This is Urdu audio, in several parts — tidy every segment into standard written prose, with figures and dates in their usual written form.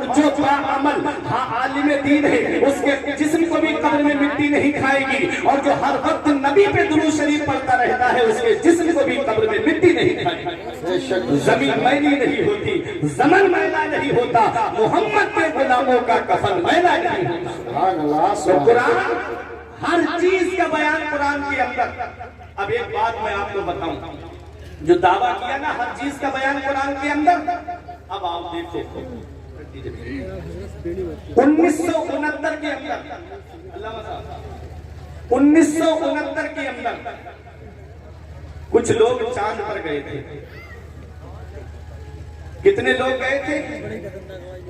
اور جو باعمل عالم دین ہے اس کے جسم کو بھی قبر میں مٹی نہیں کھائے گی، اور جو ہر وقت نبی پہ درود شریف پڑھتا رہتا ہے اس کے جسم کو بھی قبر میں مٹی نہیں کھائے گی۔ زمین میلی نہیں ہوتی، زمن میلا نہیں ہوتا، محمد کے غلاموں کا کفن میلا نہیں ہوتا۔ تو قرآن ہر چیز کا بیان قرآن کے اندر۔ اب ایک بات میں آپ کو بتاؤں، جو دعویٰ کیا نا ہر چیز کا بیان قرآن کے اندر، اب آپ دیکھو 1969 کے اندر، 1969 کے اندر کچھ لوگ چاند پر گئے تھے۔ کتنے لوگ گئے تھے؟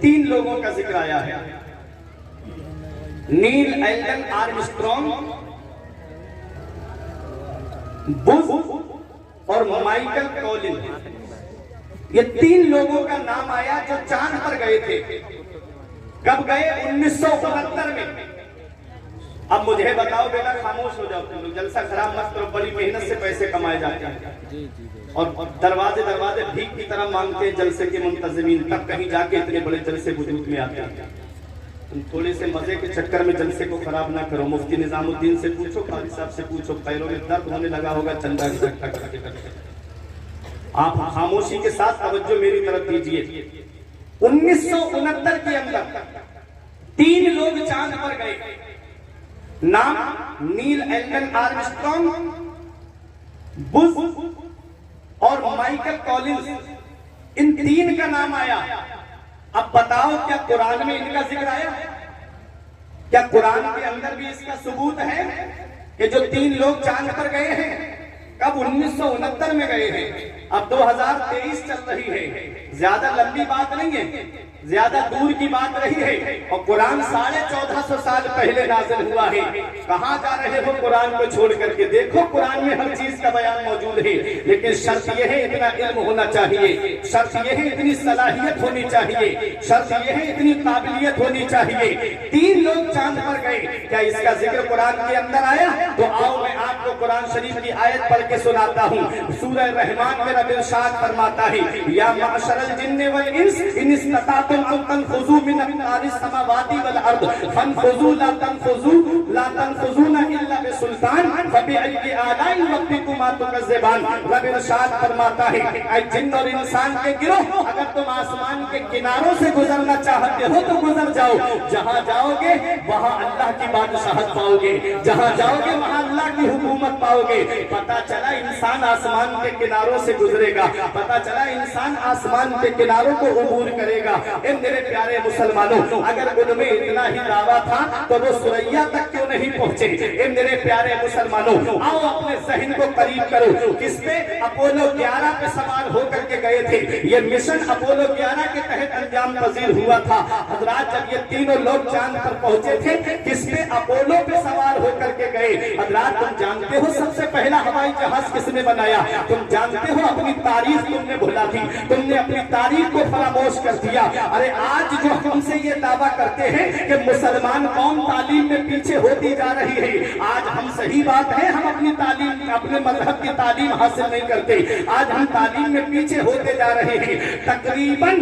3 لوگوں کا ذکر آیا ہے، نیل ایلن آرمسٹرانگ، بز اور مائیکل کولن۔ یہ 3 لوگوں کا نام آیا جو چاند پر گئے تھے۔ کب گئے؟ 1969 میں۔ اب مجھے بتاؤ بیٹا، خاموش ہو جاؤ تم لوگ، جلسہ خراب مت کرو، بڑی محنت سے پیسے کمائے جاتے ہیں اور دروازے بھیک کی طرح مانگتے ہیں جلسے کے منتظمین، تب کہیں جا کے اتنے بڑے جلسے وجود میں آتے ہیں۔ تم تھوڑے سے مزے کے چکر میں جلسے کو خراب نہ کرو۔ مفتی نظام الدین سے پوچھو، قاضی صاحب سے پوچھو، پیروں میں درد ہونے لگا ہوگا چندہ اکٹھا کرتے کرتے۔ آپ خاموشی کے ساتھ توجہ میری طرف دیجئے۔ 1969 کے اندر 3 لوگ چاند پر گئے، نام نیل ایلن آرمسٹرانگ، بز اور مائیکل کولنز، ان 3 کا نام آیا۔ اب بتاؤ کیا قرآن میں ان کا ذکر آیا؟ کیا قرآن کے اندر بھی اس کا ثبوت ہے کہ جو 3 لوگ چاند پر گئے ہیں؟ کب؟ 1969 میں گئے ہیں۔ اب 2023 چل رہی ہے، زیادہ لمبی بات نہیں ہے، زیادہ دور کی بات رہی ہے، اور قرآن 1450 سال پہلے نازل ہوا ہے۔ کہاں جا رہے ہو قرآن کو چھوڑ کر کے؟ دیکھو قرآن میں ہر چیز کا بیان موجود ہے، لیکن شرط یہ ہے اتنا علم ہونا چاہیے، شرط یہ ہے اتنی صلاحیت ہونی چاہیے، شرط یہ ہے اتنی قابلیت ہونی چاہیے۔ 3 لوگ چاند پر گئے، کیا اس کا ذکر قرآن کے اندر آیا؟ تو آؤ میں آپ کو قرآن شریف کی آیت پڑھ کے سناتا ہوں۔ سورہ رحمان میں رب ارشاد فرماتا ہے، یا معشر الجن والانس ان استطعتم ان تنفذوا من اقطار السماوات والارض فانفذوا لا تنفذون الا بسلطان فبأي آلاء ربكما تكذبان۔ رب ارشاد فرماتا ہے، اے جن اور انسان کے گروہ، اگر تم آسمان کے کناروں سے گزرنا چاہتے ہو تو گزر جاؤ، جہاں جاؤ گے وہاں اللہ کی بادشاہت پاؤ گے، جہاں جاؤ گے وہاں اللہ کی حکومت پاؤ گے۔ پتا چلا انسان آسمان کے کناروں سے گزرے گا، پتا چلا انسان آسمان کے کناروں کو عبور کرے گا۔ اے میرے پیارے مسلمانوں، اگر ان میں اتنا ہی دعویٰ تھا تو وہ سریا تک کیوں نہیں پہنچے؟ اے میرے پیارے مسلمانوں، آؤ اپنے ذہن کو قریب کرو۔ کس پہ؟ اپولو 11 پہ سوار ہو کر کے گئے تھے۔ یہ مشن اپولو 11 کے تحت انجام پذیر ہوا تھا۔ حضرات جب یہ تینوں لوگ چاند پر پہنچے تھے، کس پہ؟ اپولو پہ سوار ہو کر کے گئے۔ حضرات تم جانتے ہو سب سے پہلا ہوائی جہاز کس نے بنایا؟ تم جانتے ہو اپنی تاریخ تم نے بھولا تھی، تم نے اپنی تاریخ کو فراموش کر دیا۔ ارے آج جو ہم سے یہ دعویٰ کرتے ہیں کہ مسلمان قوم تعلیم میں پیچھے ہوتی جا رہی ہے، آج ہم صحیح بات ہے، ہم اپنی تعلیم، اپنے مذہب کی تعلیم حاصل نہیں کرتے، آج ہم تعلیم میں پیچھے ہوتے جا رہے ہیں۔ تقریباً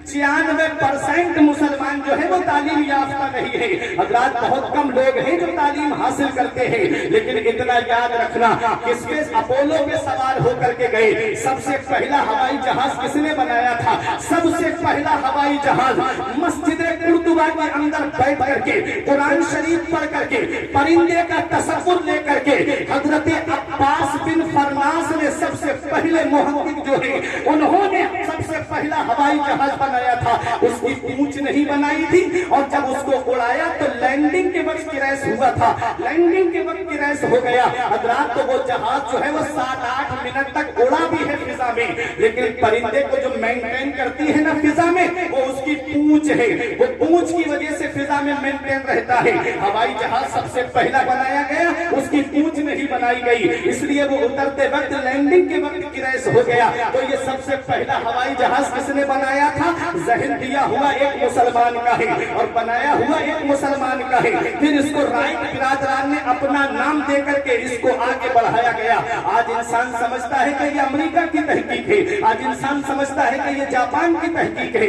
95% مسلمان جو ہے وہ تعلیم یافتہ نہیں ہے۔ حضرات بہت کم لوگ ہیں جو تعلیم حاصل کرتے ہیں، لیکن اتنا یاد رکھنا، کس پہ؟ اپولو پہ سوار ہو کر کے گئے۔ سب سے پہلا ہوائی جہاز کس نے بنایا تھا؟ سب سے پہلا ہوائی جہاز مسجد قرطبہ کے اندر بیٹھ کر کے قرآن شریف پڑھ کر کے پرندے کا تصور لے کر کے حضرت عباس بن فرناس نے سب سے پہلے محقق جو ہے انہوں نے سب سے پہلا ہوائی جہاز بنایا تھا۔ اس کی پونچھ نہیں بنائی تھی، اور جب اس کو اڑایا تو لینڈنگ کے وقت کریش ہوا تھا، لینڈنگ کے وقت کریش ہو گیا۔ حضرات تو وہ جہاز جو ہے وہ 7-8 منٹ تک اڑا بھی ہے فضا میں، لیکن پرندے کو جو مینٹین کرتی ہے نا فضا میں، وہ اس کی پونچھ ہے، وہ پونچھ کی وجہ سے فضا میں مینٹین رہتا ہے۔ ہوائی جہاز سب سے پہلا بنایا گیا، اس کی پونچھ نہیں بنائی گئی، اس لیے وہ اترتے وقت لینڈنگ کے وقت کریش ہو گیا۔ تو یہ سب سے پہلا ہوائی جہاز کس نے بنایا تھا؟ ذہن دیا ہوا ایک مسلمان کا ہے اور بنایا ہوا ایک مسلمان کا ہے۔ پھر اس کو رائٹ برادران نے اپنا نام دے کر کے اس کو آگے بڑھایا گیا۔ آج انسان سمجھتا ہے کہ یہ امریکہ کی تحقیق ہے، آج انسان سمجھتا ہے کہ یہ جاپان کی تحقیق ہے،